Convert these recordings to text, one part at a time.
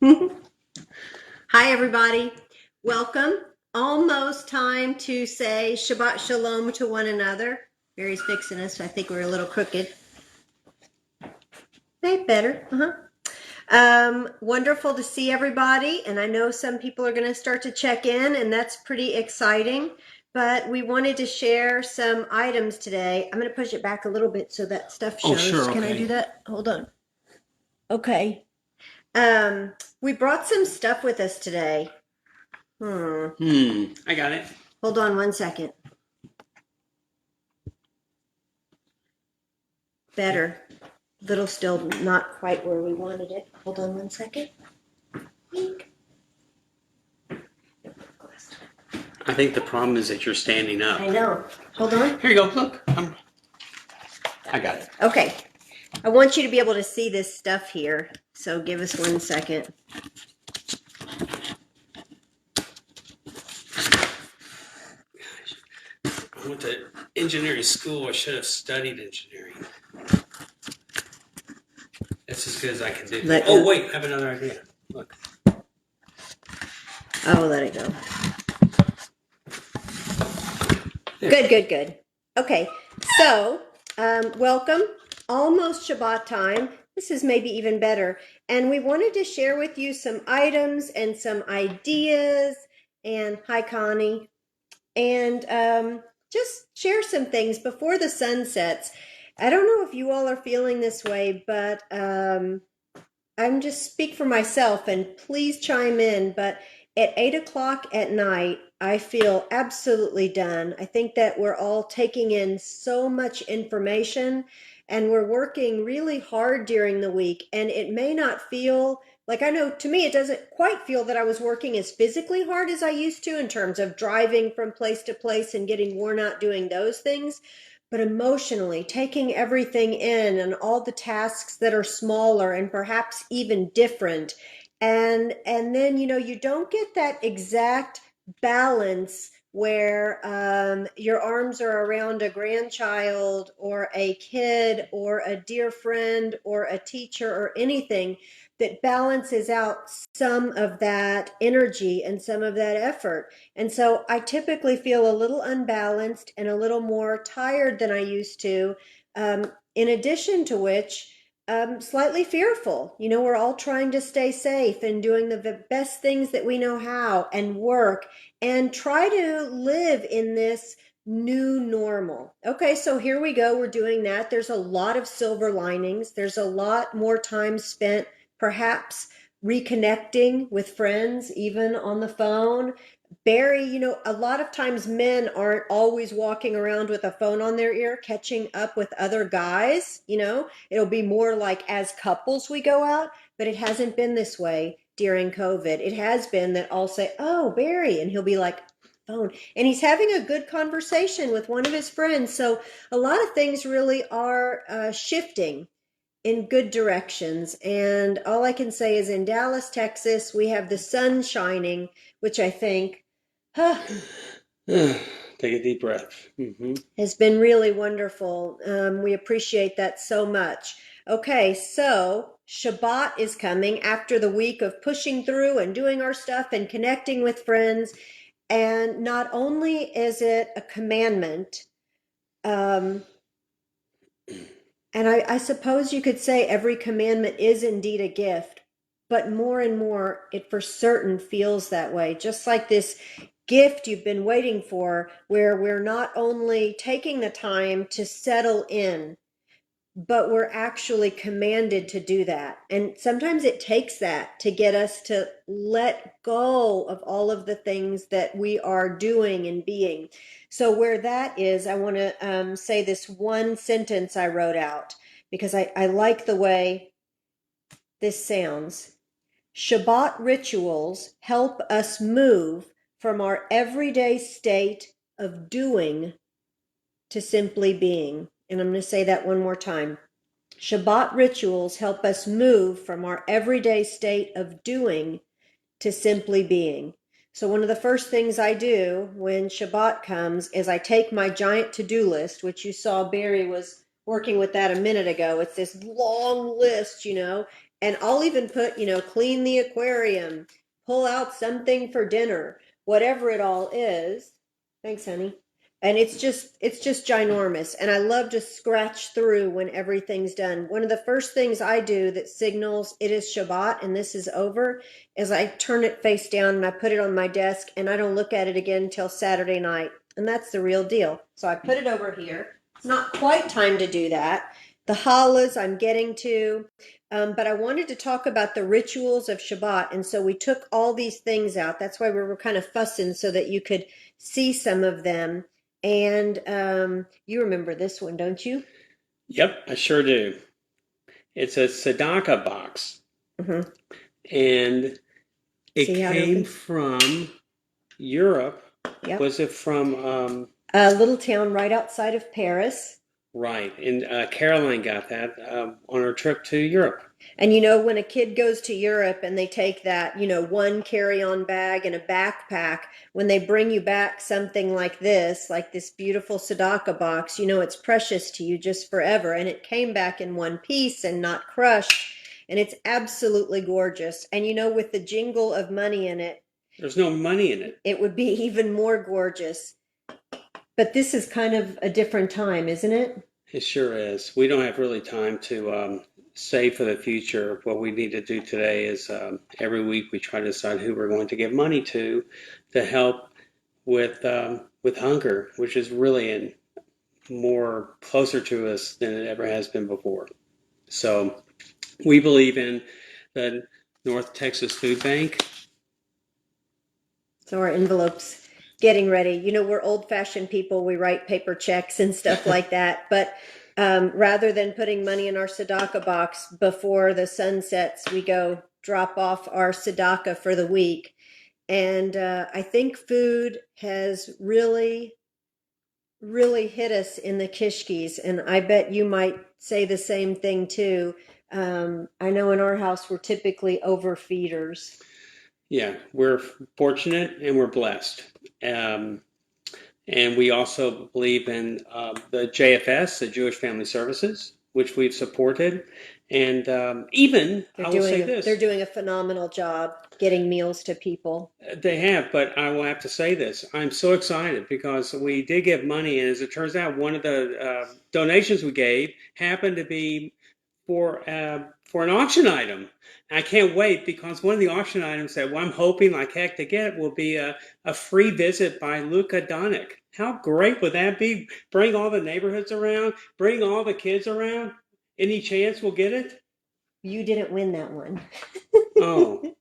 Hi, everybody. Welcome. Almost time to say Shabbat Shalom to one another. Barry's fixing us. I think we're a little crooked. Hey, better. Wonderful to see everybody. And I know some people are going to start to check in, and that's pretty exciting. But we wanted to share some items today. I'm going to push it back a little bit so that stuff Oh, shows. sure. Can I do Okay. that? Hold on. Okay. Um, we brought some stuff with us today. I got it. Hold on one second. Better. Little still not quite where we wanted it. Hold on one second. I think the problem is that you're standing up. I know. Hold on. Here you go. Look. I got it. Okay. I want you to be able to see this stuff here. So give us one second. I went to engineering school. I should have studied engineering. That's as good as I can do. Oh, wait. I have another idea. Look. Oh, let it go. There. Good. Okay. So, welcome. Almost Shabbat time. This is maybe even better. And we wanted to share with you some items and some ideas. And hi, Connie. And just share some things before the sun sets. I don't know if you all are feeling this way, but I'm just speak for myself and please chime in. But at 8 o'clock at night, I feel absolutely done. I think that we're all taking in so much information and we're working really hard during the week. And it may not feel like, I know to me, it doesn't quite feel that I was working as physically hard as I used to in terms of driving from place to place and getting worn out doing those things. But emotionally, taking everything in and all the tasks that are smaller and perhaps even different. And then, you don't get that exact balance where your arms are around a grandchild or a kid or a dear friend or a teacher or anything that balances out some of that energy and some of that effort. And so I typically feel a little unbalanced and a little more tired than I used to. In addition to which, slightly fearful. We're all trying to stay safe and doing the best things that we know how and work and try to live in this new normal. Okay, so here we go. We're doing that. There's a lot of silver linings. There's a lot more time spent perhaps reconnecting with friends, even on the phone. Barry, a lot of times men aren't always walking around with a phone on their ear, catching up with other guys. It'll be more like as couples we go out, but it hasn't been this way during COVID. It has been that I'll say, "Oh, Barry," and he'll be like, phone. And he's having a good conversation with one of his friends. So a lot of things really are shifting in good directions. And all I can say is in Dallas, Texas, we have the sun shining, which I think huh, Take a deep breath. has been really wonderful. We appreciate that so much. Okay, so Shabbat is coming after the week of pushing through and doing our stuff and connecting with friends. And not only is it a commandment, um, and I suppose you could say every commandment is indeed a gift, but more and more it for certain feels that way. Just like this gift you've been waiting for, where we're not only taking the time to settle in, but we're actually commanded to do that. And sometimes it takes that to get us to let go of all of the things that we are doing and being. So, where that is, I want to say this one sentence I wrote out because I like the way this sounds. Shabbat rituals help us move from our everyday state of doing to simply being. And I'm going to say that one more time. Shabbat rituals help us move from our everyday state of doing to simply being. So, one of the first things I do when Shabbat comes is I take my giant to do list, which you saw Barry was working with that a minute ago. It's this long list, And I'll even put, clean the aquarium, pull out something for dinner, whatever it all is. Thanks, honey. And it's just ginormous. And I love to scratch through when everything's done. One of the first things I do that signals it is Shabbat and this is over is I turn it face down and I put it on my desk and I don't look at it again until Saturday night. And that's the real deal. So I put it over here. It's not quite time to do that. The challahs I'm getting to. But I wanted to talk about the rituals of Shabbat. And so we took all these things out. That's why we were kind of fussing so that you could see some of them. And you remember this one, don't you? Yep, I sure do. It's a tzedakah box, Mm-hmm. and it See how it came opens? from Europe. Yep. Was it from, A little town right outside of Paris. right, and Caroline got that on her trip to Europe. And when a kid goes to Europe and they take that, one carry-on bag and a backpack, when they bring you back something like this beautiful tzedakah box, it's precious to you just forever. And it came back in one piece and not crushed. And it's absolutely gorgeous. And with the jingle of money in it, There's no money in it. it would be even more gorgeous. But this is kind of a different time, isn't it? It sure is. We don't have really time to save for the future. What we need to do today is every week we try to decide who we're going to give money to help with hunger, which is really more closer to us than it ever has been before. So we believe in the North Texas Food Bank. So our envelopes getting ready. We're old-fashioned people. We write paper checks and stuff like that. But rather than putting money in our tzedakah box before the sun sets, we go drop off our tzedakah for the week. And I think food has really, really hit us in the kishkis. And I bet you might say the same thing too. I know in our house, we're typically overfeeders. Yeah, we're fortunate and we're blessed. And we also believe in the JFS, the Jewish Family Services, which we've supported. And even, I will say this. They're doing a phenomenal job getting meals to people. They have, but I will have to say this. I'm so excited because we did give money, and as it turns out, one of the donations we gave happened to be for an auction item. I can't wait because one of the auction items that I'm hoping like heck to get will be a free visit by Luka Doncic. How great would that be? Bring all the neighborhoods around, bring all the kids around. Any chance we'll get it? You didn't win that one. Oh.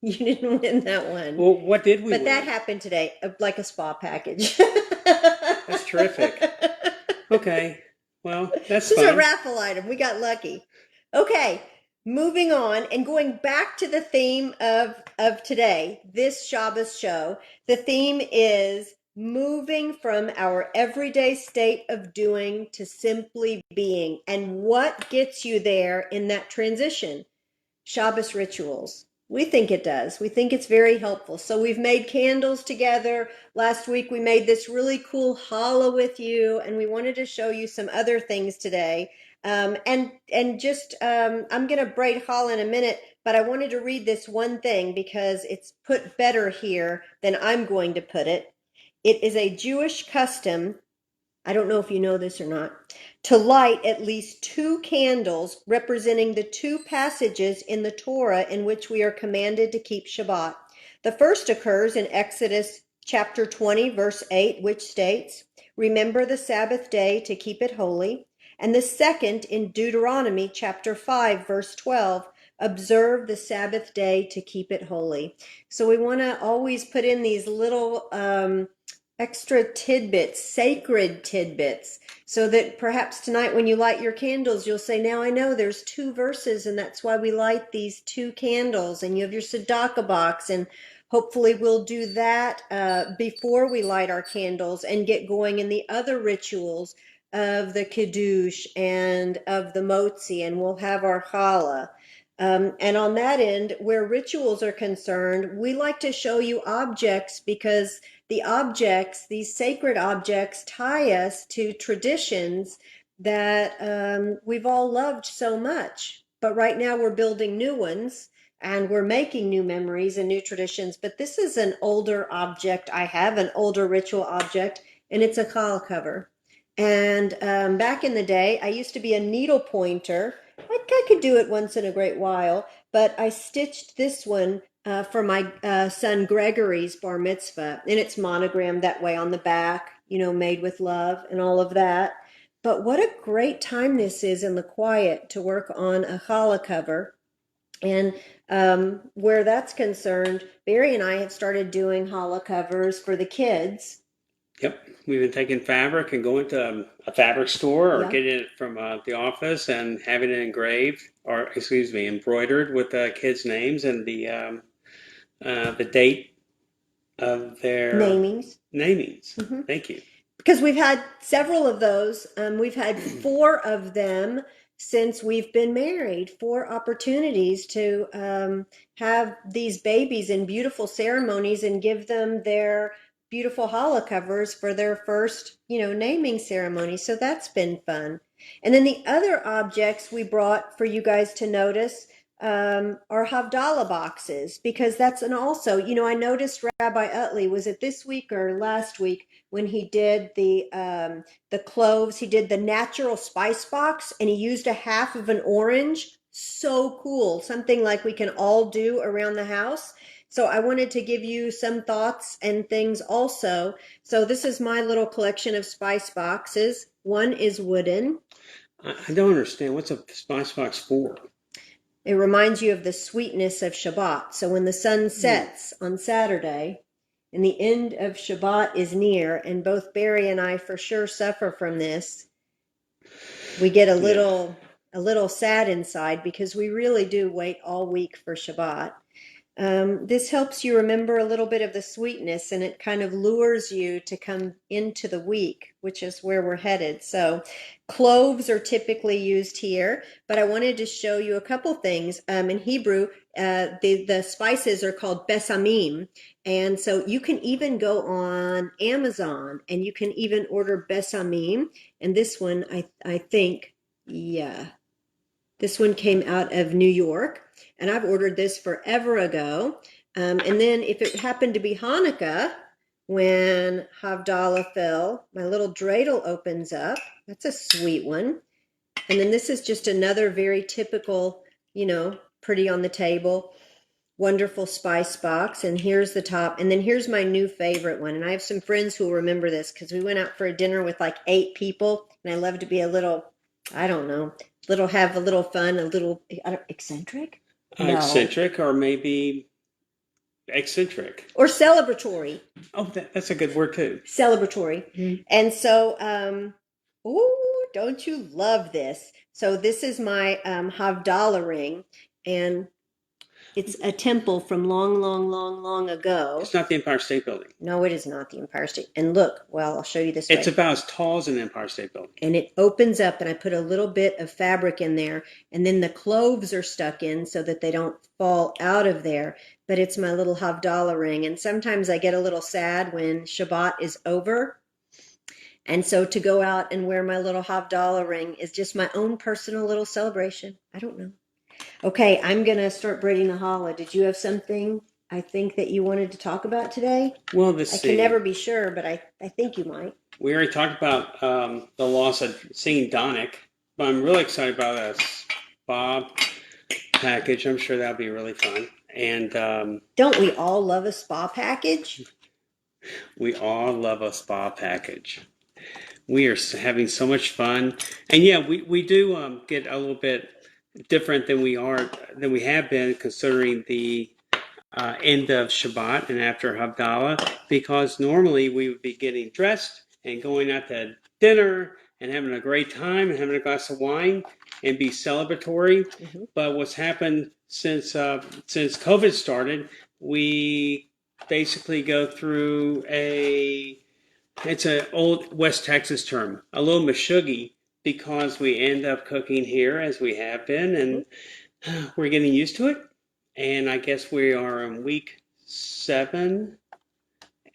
You didn't win that one. Well, what did we But win? that happened today, like a spa package. That's terrific. Okay. Well, that's This is a fine. raffle item. We got lucky. Okay, moving on and going back to the theme of today, this Shabbos show. The theme is moving from our everyday state of doing to simply being. And what gets you there in that transition? Shabbos rituals. We think it does. We think it's very helpful. So we've made candles together. Last week we made this really cool challah with you, and we wanted to show you some other things today. I'm going to braid challah in a minute, but I wanted to read this one thing because it's put better here than I'm going to put it. It is a Jewish custom, I don't know if you know this or not, to light at least 2 candles representing the 2 passages in the Torah in which we are commanded to keep Shabbat. The first occurs in Exodus chapter 20, verse 8, which states, "Remember the Sabbath day to keep it holy." And the second in Deuteronomy chapter 5, verse 12, "Observe the Sabbath day to keep it holy." So we want to always put in these little extra tidbits, sacred tidbits, so that perhaps tonight when you light your candles, you'll say, now I know there's 2 verses and that's why we light these 2 candles, and you have your tzedakah box, and hopefully we'll do that before we light our candles and get going in the other rituals of the kiddush and of the motzi, and we'll have our challah. And on that end, where rituals are concerned, we like to show you objects because the objects, these sacred objects, tie us to traditions that we've all loved so much. but right now we're building new ones and we're making new memories and new traditions. But this is an older object I have, an older ritual object, and it's a challah cover. And back in the day, I used to be a needle pointer. I could do it once in a great while, but I stitched this one for my son Gregory's bar mitzvah, and it's monogrammed that way on the back, made with love and all of that. But what a great time this is in the quiet to work on a challah cover. And where that's concerned, Barry and I have started doing challah covers for the kids. Yep, we've been taking fabric and going to a fabric store or Yeah. getting it from the office and having it engraved, or excuse me, embroidered with the kids' names and the date of their Namings. namings. Mm-hmm. Thank you. Because we've had several of those. We've had 4 of them since we've been married, 4 opportunities to have these babies in beautiful ceremonies and give them their beautiful challah covers for their first, naming ceremony. So that's been fun. And then the other objects we brought for you guys to notice are Havdalah boxes, because that's an also, I noticed Rabbi Utley, was it this week or last week, when he did the cloves, he did the natural spice box and he used a half of an orange. So cool. Something like we can all do around the house. So I wanted to give you some thoughts and things also. So this is my little collection of spice boxes. One is wooden. I don't understand. What's a spice box for? It reminds you of the sweetness of Shabbat. So when the sun sets on Saturday, and the end of Shabbat is near, and both Barry and I for sure suffer from this, we get a little sad inside because we really do wait all week for Shabbat. This helps you remember a little bit of the sweetness, and it kind of lures you to come into the week, which is where we're headed. So cloves are typically used here, but I wanted to show you a couple things. In Hebrew, the spices are called besamim, and so you can even go on Amazon and you can even order besamim. And this one, I think, yeah, this one came out of New York, and I've ordered this forever ago. And then if it happened to be Hanukkah, when Havdalah fell, my little dreidel opens up. That's a sweet one. And then this is just another very typical, pretty on the table, wonderful spice box. And here's the top. And then here's my new favorite one. And I have some friends who will remember this because we went out for a dinner with like 8 people. And I love to be a little, I don't know, have a little fun, a little eccentric? No. Eccentric or maybe eccentric. Or celebratory. Oh, that's a good word too. Celebratory. Mm-hmm. And so, don't you love this? So this is my Havdalah ring, and it's a temple from long, long, long, long ago. It's not the Empire State Building. No, it is not the Empire State. And look, well, I'll show you this It's way. about as tall as an Empire State Building. And it opens up, and I put a little bit of fabric in there, and then the cloves are stuck in so that they don't fall out of there. But it's my little Havdalah ring. And sometimes I get a little sad when Shabbat is over. And so to go out and wear my little Havdalah ring is just my own personal little celebration. I don't know. Okay, I'm going to start braiding the challah. Did you have something I think that you wanted to talk about today? Well, I can never be sure, but I think you might. We already talked about the loss of singing Donick, but I'm really excited about a spa package. I'm sure that'll be really fun. And don't we all love a spa package? We all love a spa package. We are having so much fun, and yeah, we do get a little bit different than we have been, considering the end of Shabbat and after Havdalah, because normally we would be getting dressed and going out to dinner and having a great time and having a glass of wine and be celebratory. Mm-hmm. But what's happened since COVID started, we basically go through it's an old West Texas term, a little mashuggy, because we end up cooking here as we have been, and we're getting used to it. And I guess we are in week 7,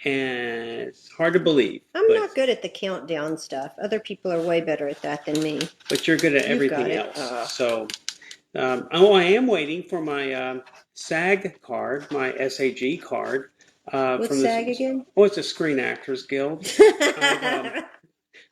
and it's hard to believe. I'm not good at the countdown stuff. Other people are way better at that than me. But you're good at everything else. So I am waiting for my SAG card, my SAG card What's from SAG this. again? Oh, it's a Screen Actors Guild.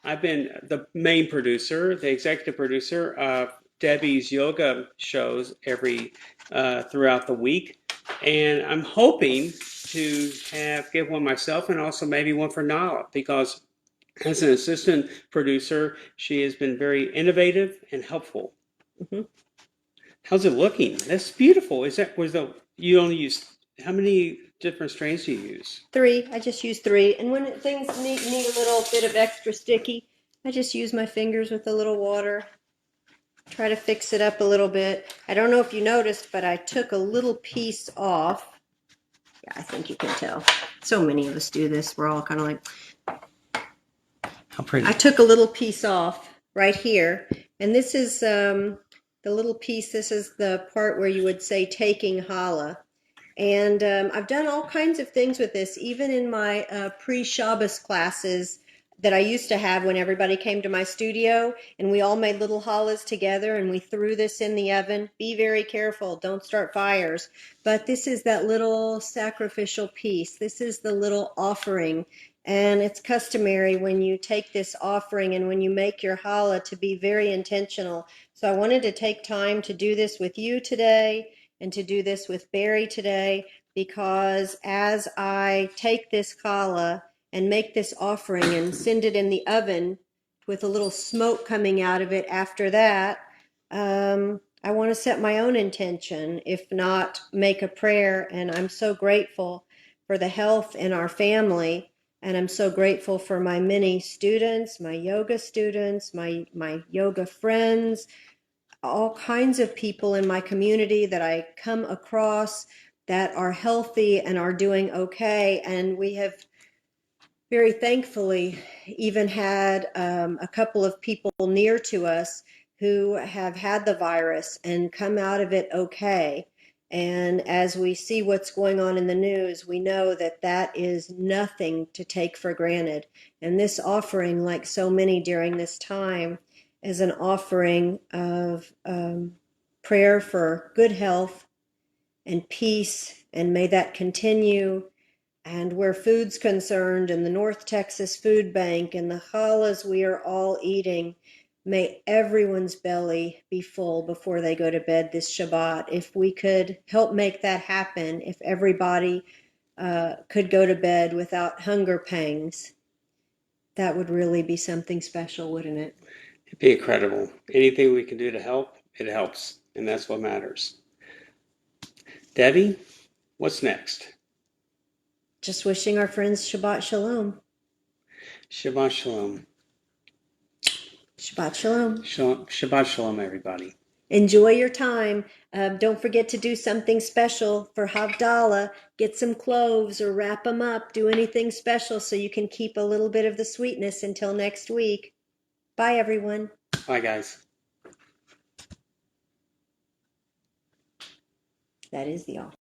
I've been the main producer, the executive producer of Debbie's yoga shows every throughout the week, and I'm hoping to give one myself and also maybe one for Nala because as an assistant producer, she has been very innovative and helpful. Mhm. How's it looking? That's beautiful. You only use how many different strains do you use? 3. I just use 3. And when things need a little bit of extra sticky, I just use my fingers with a little water. Try to fix it up a little bit. I don't know if you noticed, but I took a little piece off. Yeah, I think you can tell. So many of us do this. We're all kind of like, How pretty. I took a little piece off right here. And this is the little piece. This is the part where you would say taking challah. And I've done all kinds of things with this, even in my pre-Shabbos classes that I used to have when everybody came to my studio and we all made little challahs together and we threw this in the oven. Be very careful, don't start fires. But this is that little sacrificial piece. This is the little offering. And it's customary when you take this offering and when you make your challah to be very intentional. So I wanted to take time to do this with you today and to do this with Barry today, because as I take this challah and make this offering and send it in the oven with a little smoke coming out of it after that, I want to set my own intention, if not make a prayer. And I'm so grateful for the health in our family. And I'm so grateful for my many students, my yoga students, my yoga friends, all kinds of people in my community that I come across that are healthy and are doing okay. And we have very thankfully even had a couple of people near to us who have had the virus and come out of it okay. And as we see what's going on in the news, we know that that is nothing to take for granted. And this offering, like so many during this time, is an offering of prayer for good health and peace, and may that continue. And where food's concerned, and the North Texas Food Bank and the challahs we are all eating, may everyone's belly be full before they go to bed this Shabbat. If we could help make that happen, if everybody could go to bed without hunger pangs, that would really be something special, wouldn't it? It'd be incredible. Anything we can do to help, it helps. And that's what matters. Debbie, what's next? Just wishing our friends Shabbat Shalom. Shabbat Shalom. Shabbat Shalom. Shabbat Shalom, everybody. Enjoy your time. Don't forget to do something special for Havdalah. Get some cloves or wrap them up. Do anything special so you can keep a little bit of the sweetness until next week. Bye, everyone. Bye, guys. That is the all.